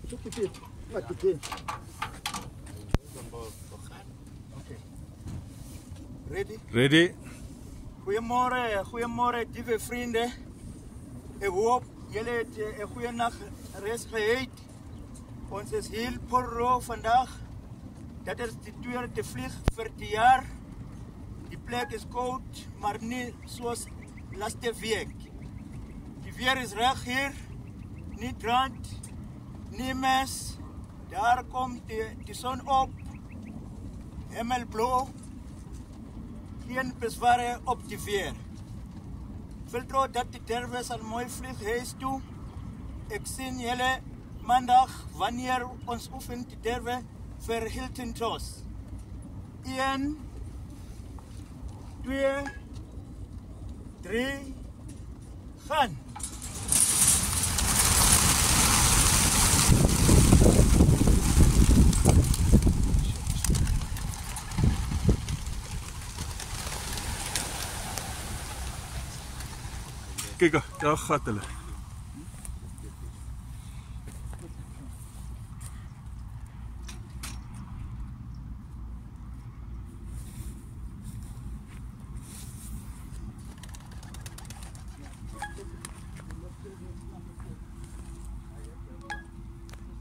Okay. Ready? Ready? Goeiemôre, lieve vrienden. Ik hoop jullie het een goede nacht rust gehad. Ons is heel pro vandaag. Dat is de tweede vlieg voor het jaar. Die plek is koud, maar niet zoals laatste week. Die weer is recht hier. Niet brand, niet mes. Daar komt de zon op. Hemelblauw. Geen bezwaren op de weer. Vertrouw dat de dervis een mooi vlieghuis toe. Ik zie jullie maandag wanneer ons oefent te derven voor Hilton Toss. 1, 2, 3, gaan! Kijk, daar gaat hulle.